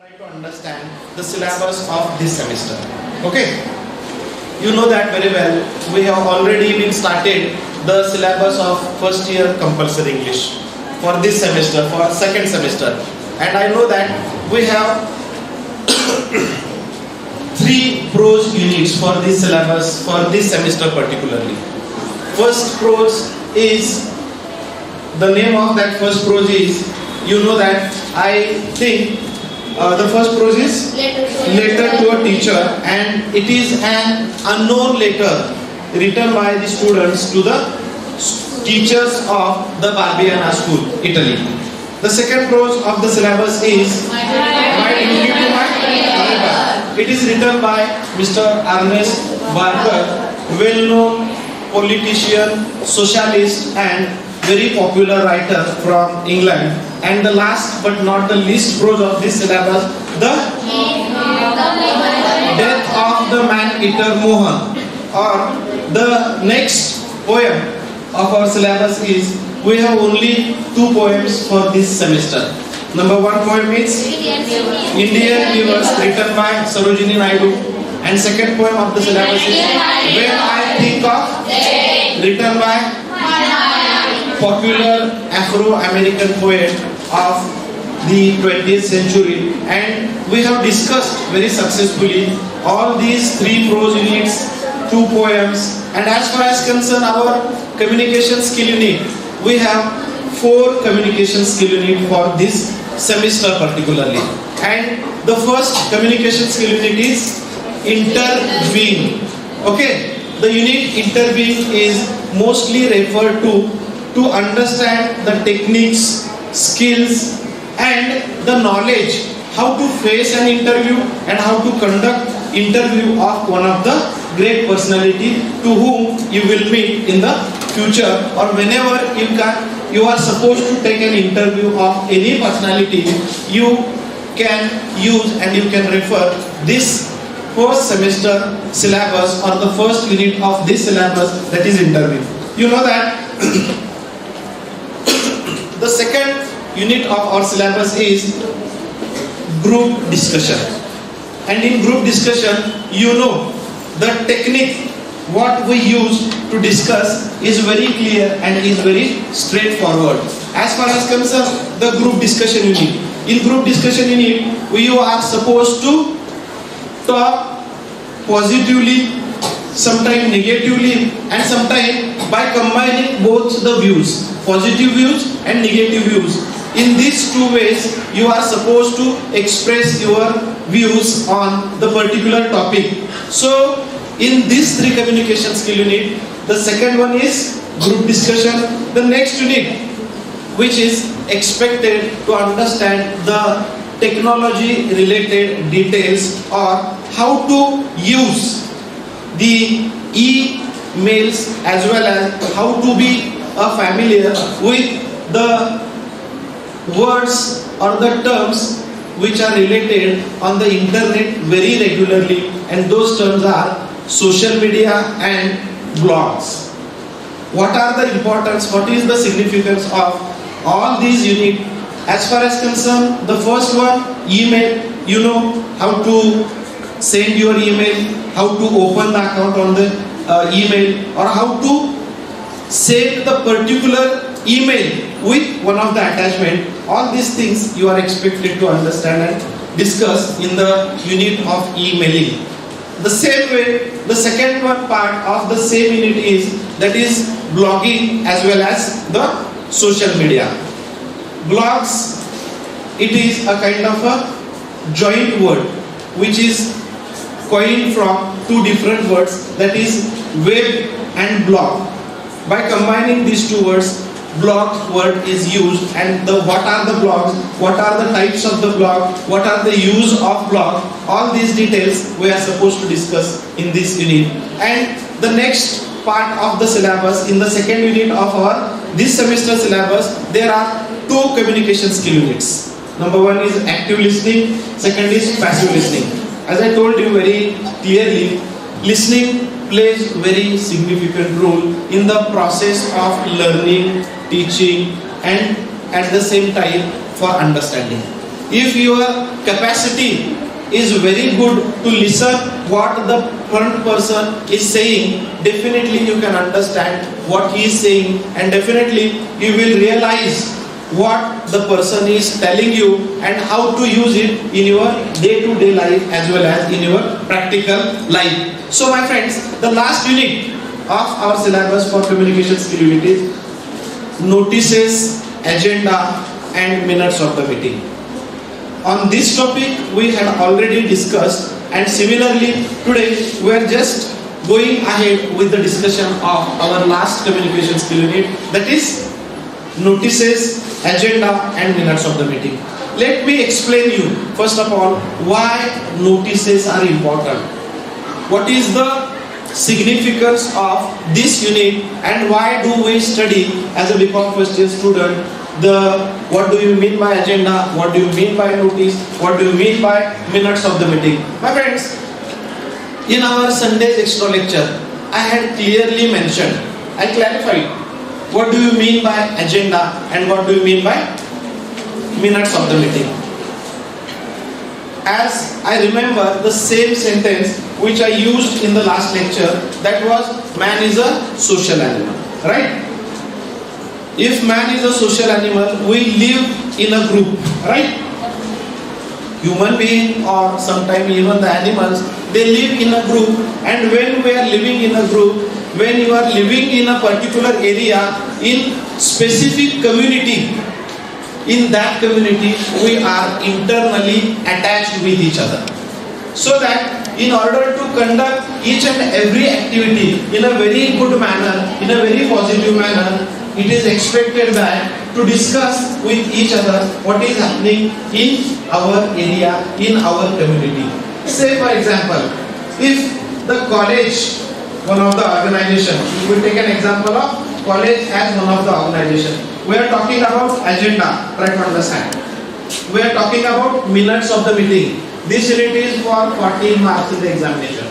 Try to understand the syllabus of this semester. Okay, you know that very well. We have already been started the syllabus of first year compulsory English for this semester, for second semester, and I know that we have three prose units for this syllabus for this semester particularly. First prose is, the name of that first prose is, you know that, I think the first prose is letter to a teacher, and it is an unknown letter written by the students to the teachers of the Barbiana school, Italy. The second prose of the syllabus is My Duty to My Neighbor. It is written by Mr. Ernest Barker, well-known politician, socialist and very popular writer from England. And the last but not the least prose of this syllabus, the Death of the Man-Eater Mohan. Or the next poem of our syllabus is, we have only two poems for this semester. Number one poem is Indian Weavers, written by Sarojini Naidu. And second poem of the syllabus is When I Think of, written by popular Afro-American poet of the 20th century. And we have discussed very successfully all these three prose units, two poems, and as far as concerned our communication skill unit, we have 4 communication skill unit for this semester particularly. And the first communication skill unit is interviewing. Okay, the unit interviewing is mostly referred to understand the techniques, skills and the knowledge how to face an interview and how to conduct interview of one of the great personality to whom you will meet in the future, or whenever you are supposed to take an interview of any personality, you can use and you can refer this first semester syllabus or the first unit of this syllabus, that is interview. You know that the second unit of our syllabus is group discussion. And in group discussion, you know the technique what we use to discuss is very clear and is very straightforward. As far as concerned the group discussion unit, in group discussion unit you are supposed to talk positively, sometimes negatively, and sometimes by combining both the views, positive views and negative views. In these two ways you are supposed to express your views on the particular topic. So in these three communication skill unit, the second one is group discussion. The next unit, which is expected to understand the technology related details or how to use the e-mails as well as how to be familiar with the words or the terms which are related on the internet very regularly, and those terms are social media and blogs. What are the importance, what is the significance of all these units? As far as concerned, the first one, email, you know how to send your email, how to open the account on the email, or how to send the particular email with one of the attachment. All these things you are expected to understand and discuss in the unit of emailing. The same way, the second one part of the same unit is, that is blogging as well as the social media. Blogs, it is a kind of a joint word which is coined from two different words, that is web and blog. By combining these two words, blog word is used, and what are the blogs, what are the types of the blog, what are the use of blog, all these details we are supposed to discuss in this unit. And the next part of the syllabus, in the second unit of our this semester syllabus, there are 2 communication skill units. Number one is active listening, second is passive listening. As I told you very clearly, listening plays very significant role in the process of learning, teaching, and at the same time for understanding. if your capacity is very good to listen what the front person is saying, definitely you can understand what he is saying, and definitely you will realize what the person is telling you and how to use it in your day-to-day life as well as in your practical life. So my friends, the last unit of our syllabus for communication skill unit is notices, agenda and minutes of the meeting. On this topic we had already discussed, and similarly today we are just going ahead with the discussion of our last communication skill unit, that is notices, agenda and minutes of the meeting. Let me explain you first of all why notices are important. What is the significance of this unit and why do we study as a BCom first year student what do you mean by agenda, what do you mean by notice, what do you mean by minutes of the meeting. My friends, in our Sunday's extra lecture I had clearly mentioned, I clarified what do you mean by agenda and what do you mean by minutes of the meeting. As I remember the same sentence which I used in the last lecture, that was man is a social animal, right? If man is a social animal, we live in a group, right? Human being or sometimes even the animals, they live in a group, and when we are living in a group, when you are living in a particular area, in specific community, in that community we are internally attached with each other. So that in order to conduct each and every activity in a very good manner, in a very positive manner, it is expected that to discuss with each other what is happening in our area, in our community. Say for example, if the college, one of the organization, we will take an example of college as one of the organization. We are talking about agenda, try to understand. We are talking about minutes of the meeting. This unit is for 14 marks in the examination.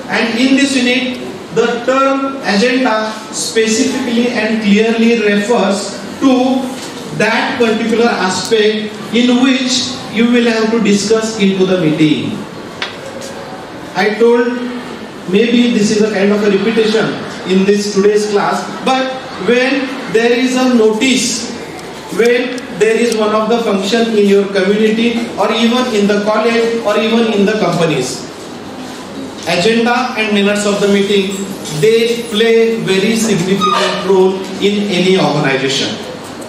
And in this unit, the term agenda specifically and clearly refers to that particular aspect in which you will have to discuss into the meeting. I told maybe this is a kind of a repetition in this today's class, but when there is a notice, when there is one of the function in your community or even in the college or even in the companies, agenda and minutes of the meeting, they play very significant role in any organization.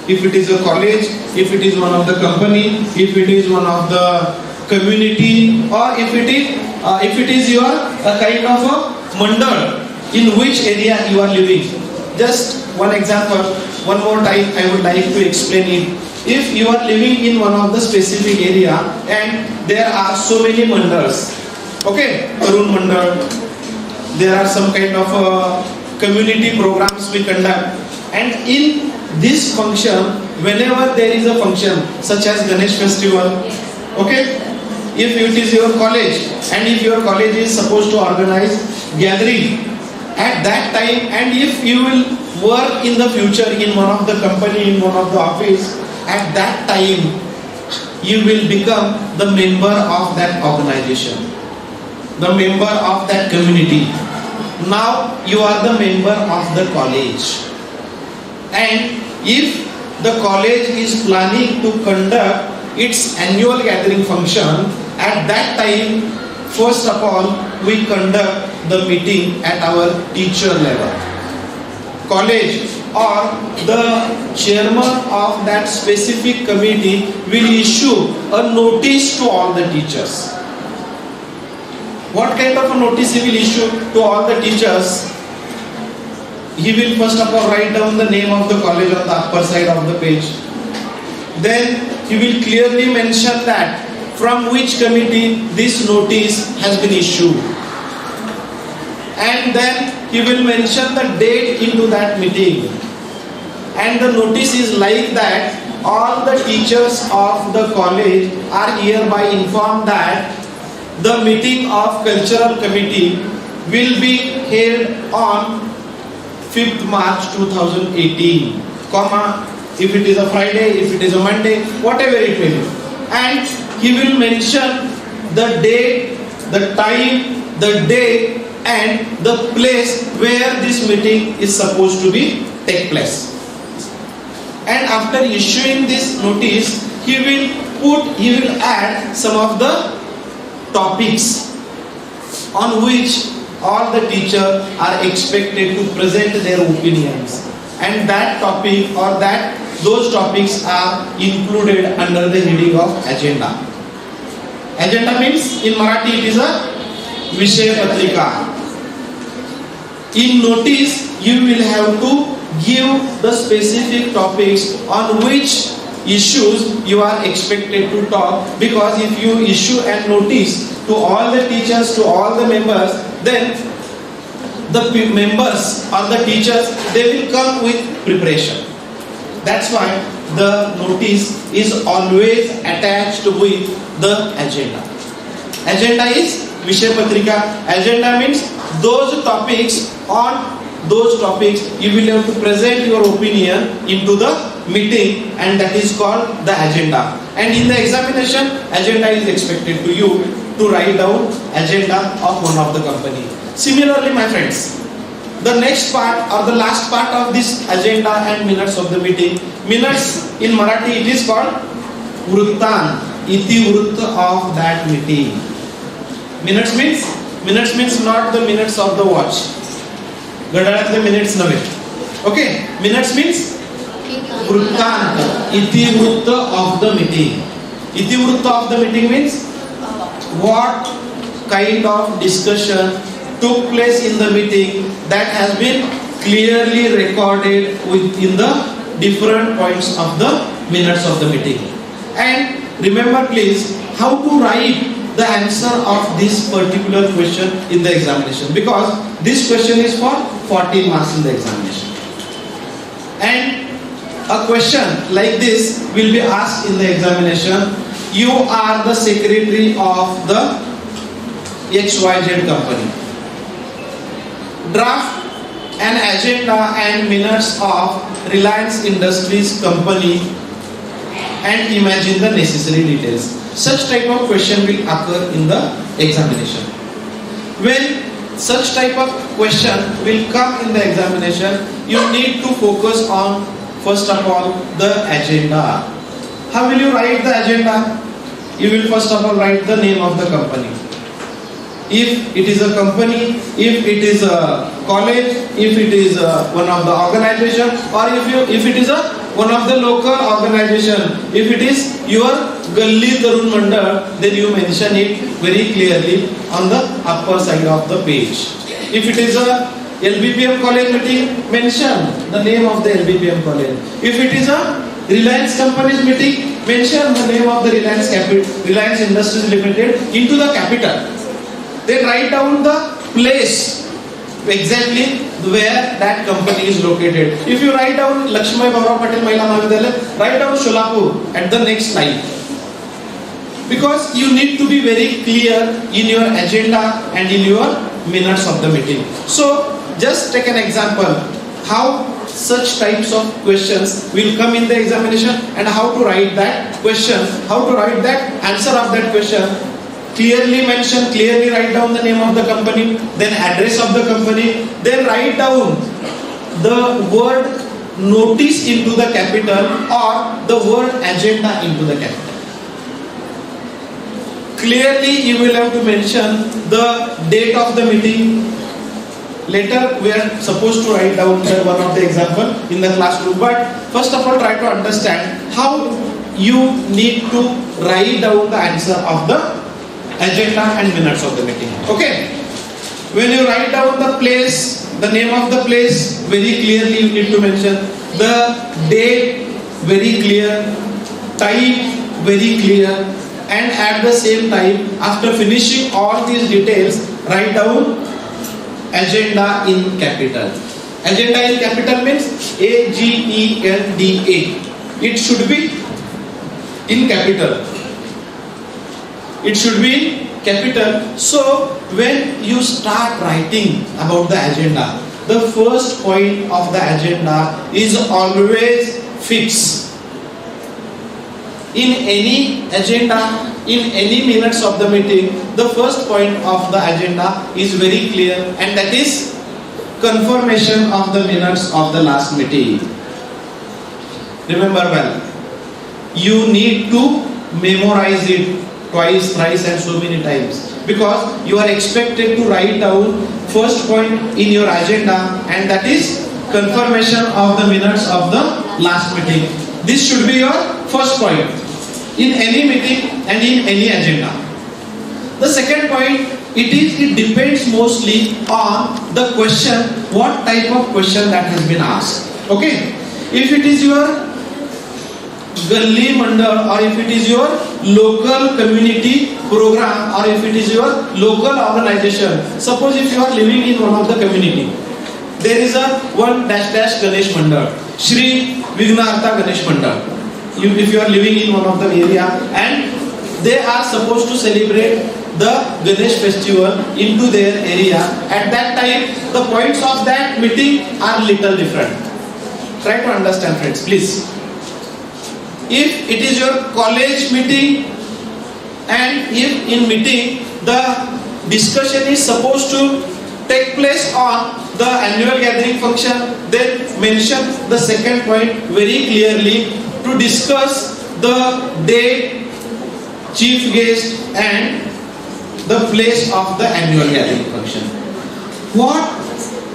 If it is a college, if it is one of the company, if it is one of the community, or if it is your kind of a mandal in which area you are living. Just one example, one more time I would like to explain it. If you are living in one of the specific area and there are so many mandals, okay, Tarun Mandal, there are some kind of community programs we conduct, and in this function, whenever there is a function such as Ganesh festival, okay, if it is your college and if your college is supposed to organize gathering at that time, and if you will work in the future in one of the company, in one of the office, at that time you will become the member of that organization, the member of that community. Now you are the member of the college, and if the college is planning to conduct its annual gathering function, at that time first of all we conduct the meeting at our teacher level. College or the chairman of that specific committee will issue a notice to all the teachers. What kind of a notice he will issue to all the teachers? He will first of all write down the name of the college on the upper side of the page. Then he will clearly mention that from which committee this notice has been issued. And then he will mention the date into that meeting. And the notice is like that all the teachers of the college are hereby informed that the meeting of cultural committee will be held on 5th March 2018, comma, if it is a Friday, if it is a Monday, whatever it may be. and he will mention the date, the time, the day and the place where this meeting is supposed to be take place. And after issuing this notice, he will add some of the topics on which all the teachers are expected to present their opinions, and that topic or those topics are included under the heading of agenda. Agenda means in Marathi it is a Vishay Patrika. In notice you will have to give the specific topics on which issues you are expected to talk, because if you issue a notice to all the teachers, to all the members, then the members or the teachers, they will come with preparation. That's why the notice is always attached with the agenda. Agenda is Vishay Patrika. Agenda means those topics, on those topics you will have to present your opinion into the meeting, and that is called the agenda. And in the examination, agenda is expected to you to write down agenda of one of the company. Similarly, my friends, the next part or the last part of this agenda and minutes of the meeting, minutes in Marathi it is called Vrittan, Iti-Vritta of that meeting. Minutes means not the minutes of the watch. Gadalatle minutes nave. Okay, minutes means Vrittan, Iti-Vritta of the meeting. Iti-Vritta of the meeting means what kind of discussion took place in the meeting that has been clearly recorded within the different points of the minutes of the meeting. And remember please how to write the answer of this particular question in the examination, because this question is for 14 marks in the examination. And a question like this will be asked in the examination. You are the secretary of the XYZ company. Draft an agenda and minutes of Reliance Industries company and imagine the necessary details. Such type of question will occur in the examination. When such type of question will come in the examination, you need to focus on, first of all, the agenda. How will you write the agenda? You will first of all write the name of the company. If it is a company, if it is a college, if it is one of the organization, or if it is one of the local organization, if it is your Galli Tarun Mandal, then you mention it very clearly on the upper side of the page. If it is a LBPM college meeting, mention the name of the LBPM college. If it is a Reliance company's meeting, mention the name of the Reliance Industries Limited into the capital. Then write down the place exactly where that company is located. If you write down Lakshmi Bhaurao Patel Mahila Mahavidyalaya, write down Solapur at the next line. Because you need to be very clear in your agenda and in your minutes of the meeting. So just take an example how such types of questions will come in the examination and how to write that question, how to write that answer of that question. Clearly mention, clearly write down the name of the company, then address of the company, then write down the word notice into the capital or the word agenda into the capital. Clearly you will have to mention the date of the meeting. Later we are supposed to write down one of the example in the classroom, but first of all try to understand how you need to write down the answer of the agenda and minutes of the meeting. Okay. When you write down the place, the name of the place, very clearly you need to mention the date, very clear, time, very clear, and at the same time, after finishing all these details, write down agenda in capital. Agenda in capital means AGENDA. It should be in capital. It should be in capital. So when you start writing about the agenda, the first point of the agenda is always fixed. in any agenda, in any minutes of the meeting, the first point of the agenda is very clear, and that is confirmation of the minutes of the last meeting. Remember well, you need to memorize it twice, thrice and so many times, because you are expected to write down first point in your agenda, and that is confirmation of the minutes of the last meeting. This should be your first point in any meeting and in any agenda. The second point, it depends mostly on the question, what type of question that has been asked. Okay, if it is your Galli Mandal, or if it is your local community program, or if it is your local organization. Suppose if you are living in one of the community, there is a one dash dash Ganesh Mandal, Shri Vignartha Ganesh Mandal. If you are living in one of the area and they are supposed to celebrate the Ganesh festival into their area, at that time the points of that meeting are little different. Try to understand, friends, please. If it is your college meeting, and if in meeting the discussion is supposed to take place on the annual gathering function, then mention the second point very clearly to discuss the date, chief guest and the place of the annual gathering function. What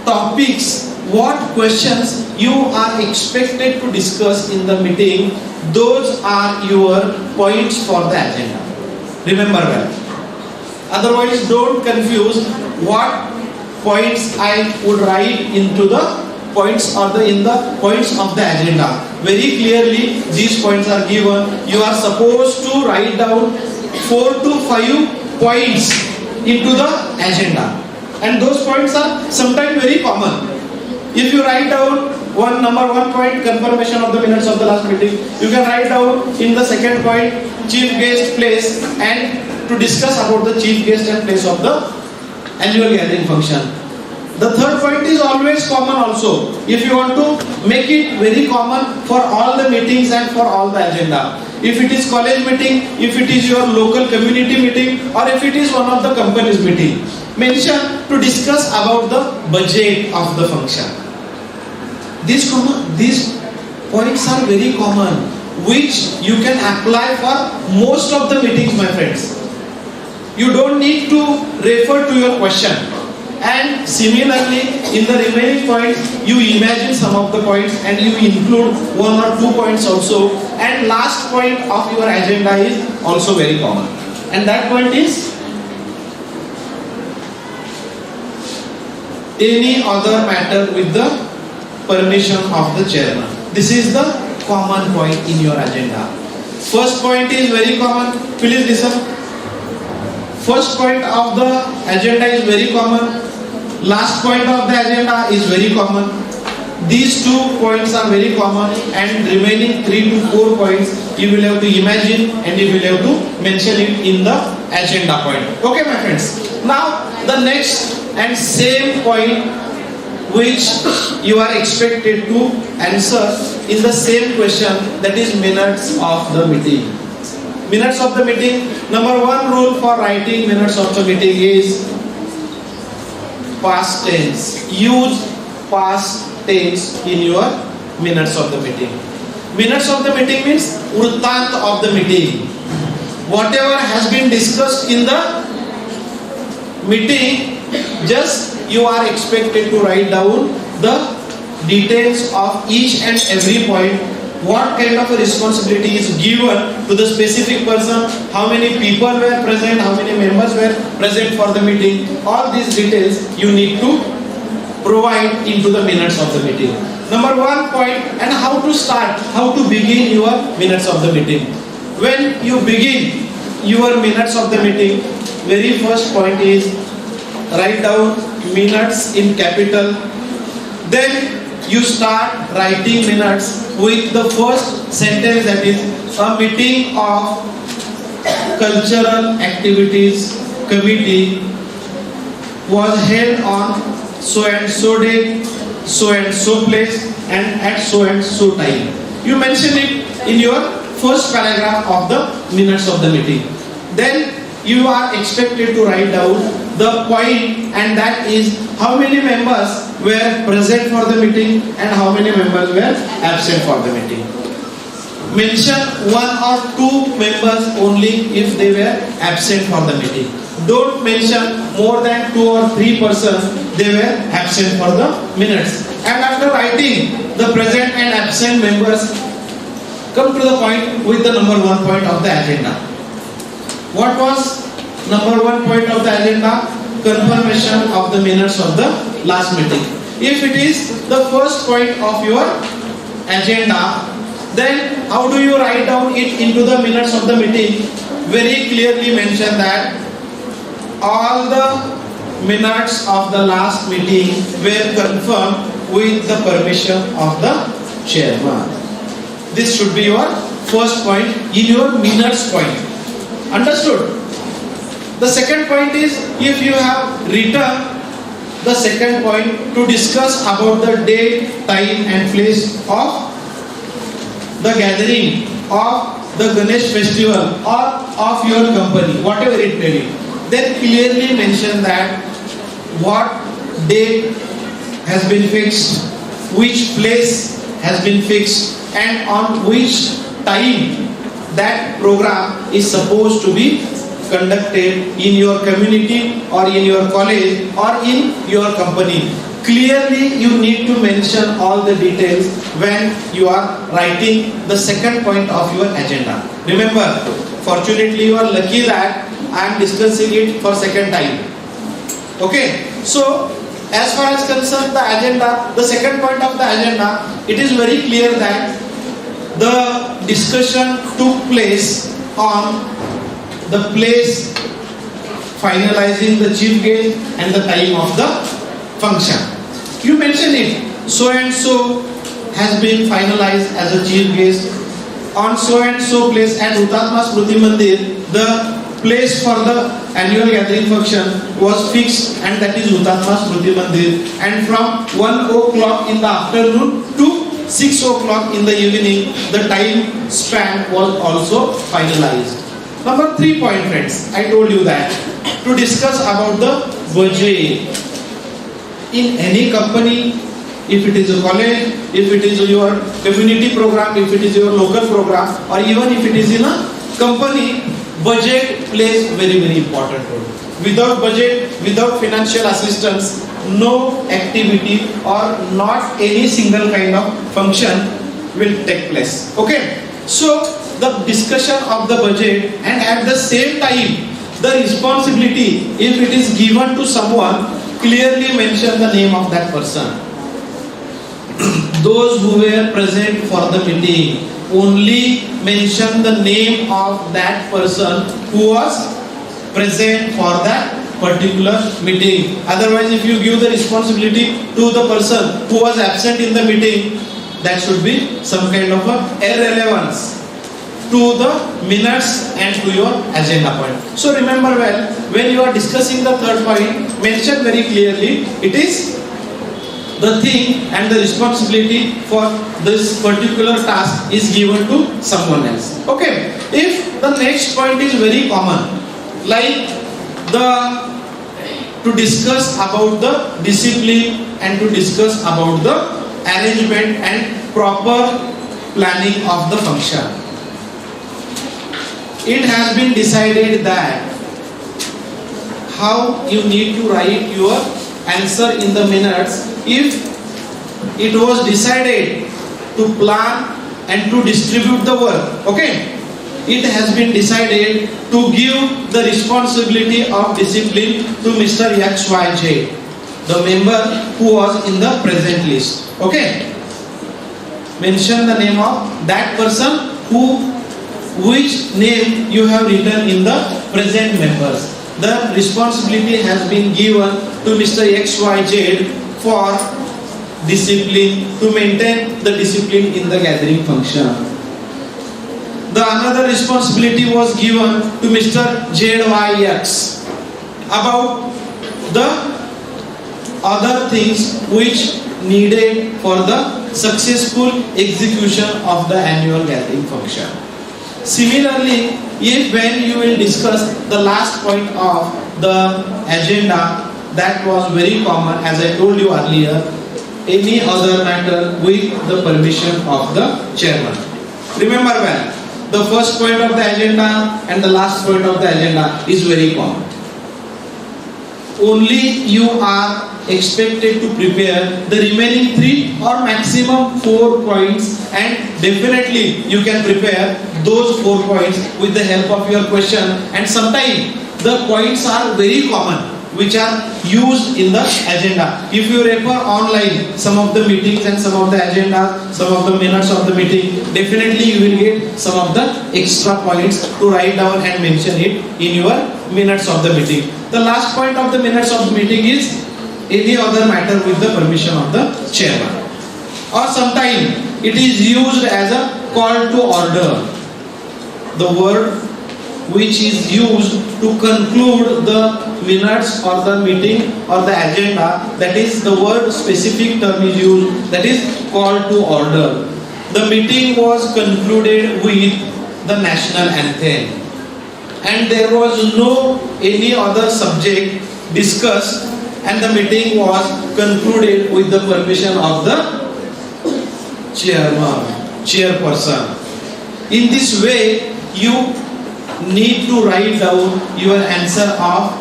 topics, what questions you are expected to discuss in the meeting, those are your points for the agenda. Remember well. Otherwise, don't confuse what points I would write into the points or in the points of the agenda. Very clearly, these points are given. You are supposed to write down 4 to 5 points into the agenda, and those points are sometimes very common. If you write down number one point, confirmation of the minutes of the last meeting, you can write down in the second point chief guest, place, and to discuss about the chief guest and place of the annual gathering function. The third point is always common also. If you want to make it very common for all the meetings and for all the agenda. If it is college meeting, if it is your local community meeting, or if it is one of the company's meeting, mention to discuss about the budget of the function. These points are very common, which you can apply for most of the meetings, my friends. You don't need to refer to your question. And similarly, in the remaining points, you imagine some of the points and you include 1 or 2 points also. And last point of your agenda is also very common. And that point is any other matter with the permission of the chairman. This is the common point in your agenda. First point is very common. Please listen. First point of the agenda is very common. Last point of the agenda is very common. These 2 points are very common, and remaining 3 to 4 points you will have to imagine and you will have to mention it in the agenda point. Okay, my friends. Now the next and same point which you are expected to answer in the same question, that is minutes of the meeting. Minutes of the meeting. Number 1 rule for writing minutes of the meeting is past tense. Use past tense in your minutes of the meeting. Minutes of the meeting means Vrittant of the meeting. Whatever has been discussed in the meeting, just you are expected to write down the details of each and every point. What kind of a responsibility is given to the specific person, how many people were present, how many members were present for the meeting. All these details you need to provide into the minutes of the meeting. Number 1 point, and how to start, how to begin your minutes of the meeting. When you begin your minutes of the meeting, very first point is write down minutes in capital. Then you start writing minutes with the first sentence, that is a meeting of cultural activities committee was held on so and so date, so and so place, and at so and so time. You mention it in your first paragraph of the minutes of the meeting. Then you are expected to write down the point, and that is how many members were present for the meeting and how many members were absent for the meeting. Mention one or two members only if they were absent for the meeting. Don't mention more than 2 or 3 persons they were absent for the minutes. And after writing the present and absent members, come to the point with the number 1 point of the agenda. What was number 1 point of the agenda? Confirmation of the minutes of the last meeting. If it is the first point of your agenda, then how do you write down it into the minutes of the meeting? Very clearly mention that all the minutes of the last meeting were confirmed with the permission of the chairman. This should be your first point in your minutes point. Understood? The second point is, if you have written the second point to discuss about the date, time and place of the gathering of the Ganesh festival or of your company, whatever it may be, then clearly mention that what date has been fixed, which place has been fixed, and on which time that program is supposed to be conducted in your community or in your college or in your company. Clearly you need to mention all the details when you are writing the second point of your agenda. Remember, fortunately you are lucky that I am discussing it for second time. Okay, so as far as concerned the agenda, the second point of the agenda, it is very clear that the discussion took place on the place, finalizing the chief guest and the time of the function. You mention it, so and so has been finalized as a chief guest on so and so place at Hutatma Smriti Mandir. The place for the annual gathering function was fixed, and that is Hutatma Smriti Mandir, and from 1 o'clock in the afternoon to 6 o'clock in the evening, the time span was also finalized. Number 3 point, friends, I told you that to discuss about the budget in any company, if it is a college, if it is your community program, if it is your local program, or even if it is in a company, budget plays very important role. Without budget, without financial assistance, no activity or not any single kind of function will take place. Okay, so the discussion of the budget, and at the same time the responsibility, if it is given to someone, clearly mention the name of that person. Those who were present for the meeting, only mention the name of that person who was present for that particular meeting. Otherwise, if you give the responsibility to the person who was absent in the meeting, that should be some kind of a irrelevance to the minutes and to your agenda point. So remember well, when you are discussing the third point, mention very clearly it is the thing and the responsibility for this particular task is given to someone else. Okay, if the next point is very common, like to discuss about the discipline and to discuss about the arrangement and proper planning of the function. It has been decided that how you need to write your answer in the minutes. If it was decided to plan and to distribute the work, okay, it has been decided to give the responsibility of discipline to Mr. XYJ, the member who was in the present list. Okay, mention the name of that person which name you have written in the present members. The responsibility has been given to Mr. XYZ for discipline, to maintain the discipline in the gathering function. The another responsibility was given to Mr. ZYX about the other things which needed for the successful execution of the annual gathering function. Similarly, if when you will discuss the last point of the agenda, that was very common, as I told you earlier, any other matter with the permission of the chairman. Remember well, the first point of the agenda and the last point of the agenda is very common. Only you are expected to prepare the remaining 3 or maximum 4 points, and definitely you can prepare those 4 points with the help of your question. And sometimes the points are very common which are used in the agenda. If you refer online some of the meetings and some of the agendas, some of the minutes of the meeting, definitely you will get some of the extra points to write down and mention it in your minutes of the meeting. The last point of the minutes of the meeting is any other matter with the permission of the chairman. Or sometimes it is used as a call to order. The word which is used to conclude the minutes or the meeting or the agenda, that is the word specific term is used, that is call to order. The meeting was concluded with the national anthem, and there was no any other subject discussed, and the meeting was concluded with the permission of the chairperson. In this way, you need to write down your answer of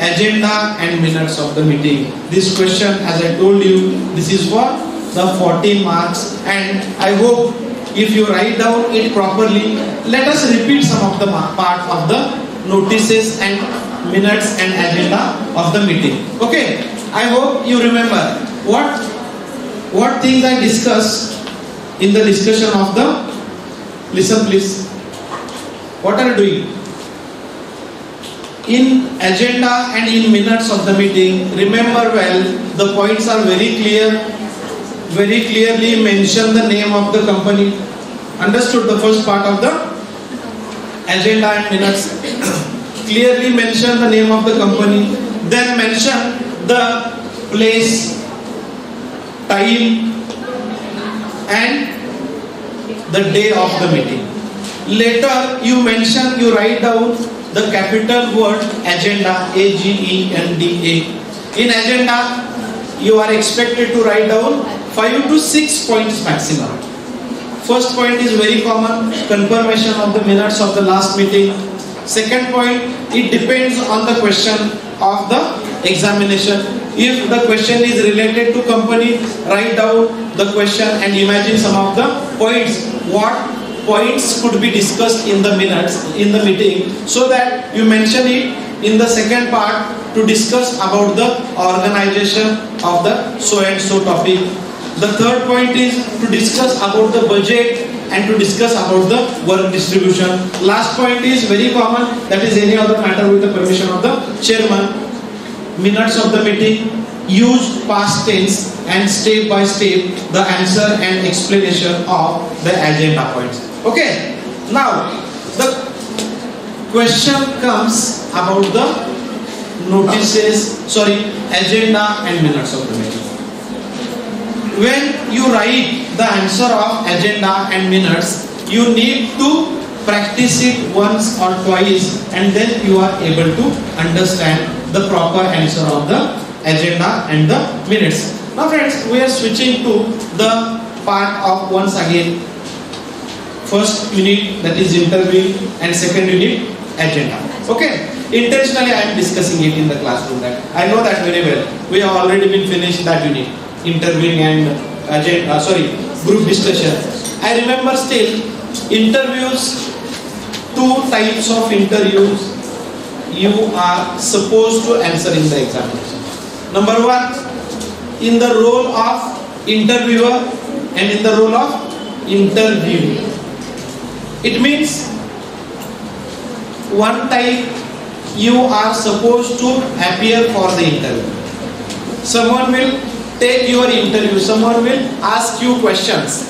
agenda and minutes of the meeting. This question, as I told you, this is for the 40 marks, and I hope if you write down it properly, let us repeat some of the part of the notices and minutes and agenda of the meeting. Okay, I hope you remember what things I discussed in the discussion of the, listen please, what are you doing? In agenda and in minutes of the meeting, remember well, the points are very clear, very clearly mention the name of the company. Understood the first part of the agenda and minutes? Clearly mention the name of the company, then mention the place, time and the day of the meeting. Later you mention, you write down the capital word agenda, AGENDA. In agenda you are expected to write down 5 to 6 points maximum. First point is very common, confirmation of the minutes of the last meeting. Second point, it depends on the question of the examination. If the question is related to company, write down the question and imagine some of the points. What points could be discussed in the minutes, in the meeting, so that you mention it in the second part to discuss about the organization of the so and so topic. The third point is to discuss about the budget and to discuss about the work distribution. Last point is very common, that is any other matter with the permission of the chairman. Minutes of the meeting, use past tense and step by step the answer and explanation of the agenda points. Okay, now the question comes about the agenda and minutes of the meeting. When you write the answer of agenda and minutes, you need to practice it once or twice, and then you are able to understand the proper answer of the agenda and the minutes. Now friends, we are switching to the part of, once again, first unit, that is interviewing, and second unit, agenda. Okay, intentionally I am discussing it in the classroom, that I know that very well. We have already been finished that unit, interviewing and group discussion. I remember still interviews, 2 types of interviews you are supposed to answer in the examination. Number 1, in the role of interviewer and in the role of interviewee. It means one type you are supposed to appear for the interview. Someone will take your interview, someone will ask you questions.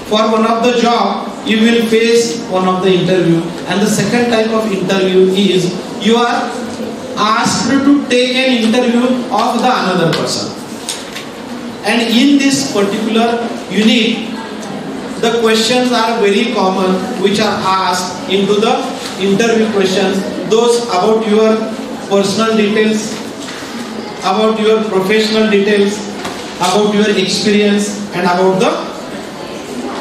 For one of the job, you will face one of the interview, and the second type of interview is you are asked to take an interview of the another person. And in this particular unit, the questions are very common which are asked into the interview questions, those about your personal details, about your professional details, about your experience, and about the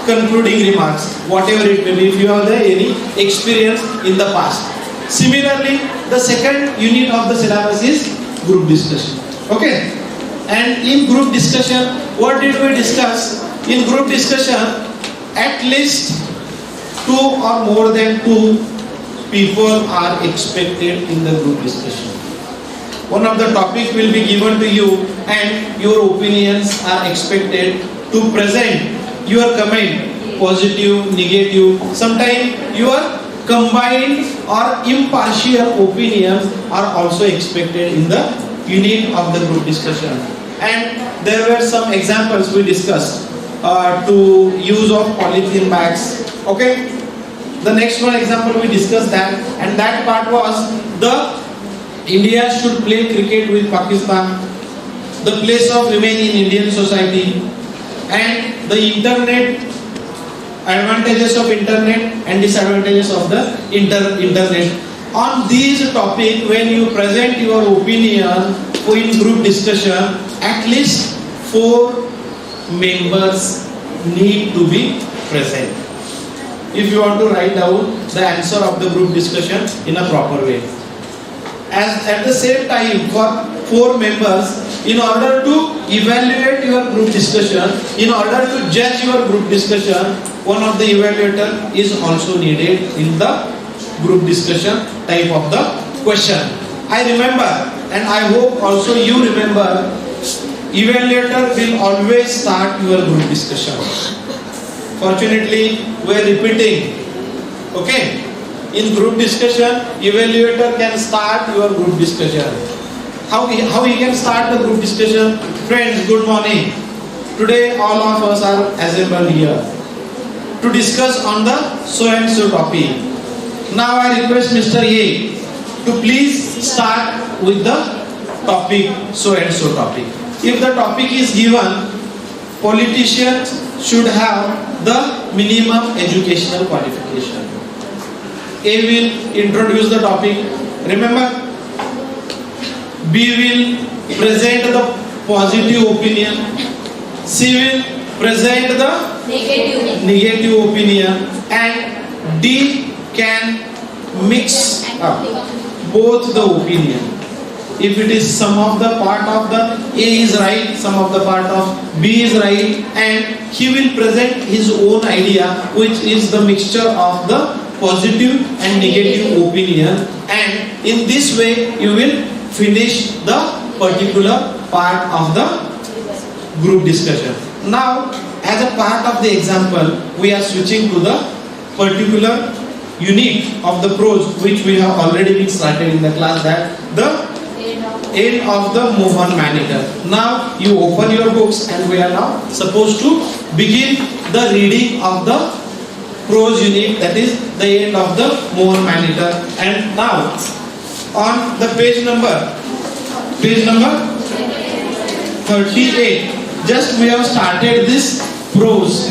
concluding remarks, whatever it may be, if you have any experience in the past. Similarly, the second unit of the syllabus is group discussion. Okay, and in group discussion, what did we discuss? In group discussion, at least 2 or more than 2 people are expected in the group discussion. One of the topic will be given to you and your opinions are expected to present your comment, positive, negative. Sometimes your combined or impartial opinions are also expected in the unit of the group discussion. And there were some examples we discussed to use of polythene bags. Okay, the next one example we discussed that, and that part was the India should play cricket with Pakistan, the place of women in Indian society, and the internet, advantages of internet and disadvantages of the internet. On these topic, when you present your opinion in group discussion, at least 4 members need to be present. If you want to write down the answer of the group discussion in a proper way. As at the same time, for 4 members, in order to evaluate your group discussion, in order to judge your group discussion, one of the evaluator is also needed in the group discussion type of the question. I remember, and I hope also you remember, evaluator will always start your group discussion. Fortunately, we are repeating. Okay, in group discussion, evaluator can start your group discussion. How he can start the group discussion? Friends, good morning. Today all of us are assembled here to discuss on the so and so topic. Now I request Mr. A to please start with the topic so and so topic. If the topic is given, politicians should have the minimum educational qualification. A will introduce the topic. Remember, B will present the positive opinion. C will present the negative opinion. And D can mix up both the opinion. If it is some of the part of the A is right, some of the part of B is right, and he will present his own idea, which is the mixture of the positive and negative opinion, and in this way you will finish the particular part of the group discussion. Now, as a part of the example, we are switching to the particular unit of the prose which we have already been started in the class, that the end of the Mohan Maneater. Now you open your books and we are now supposed to begin the reading of the prose unit, that is the end of the Mohan Maneater. And now on the page number 38, just we have started this prose.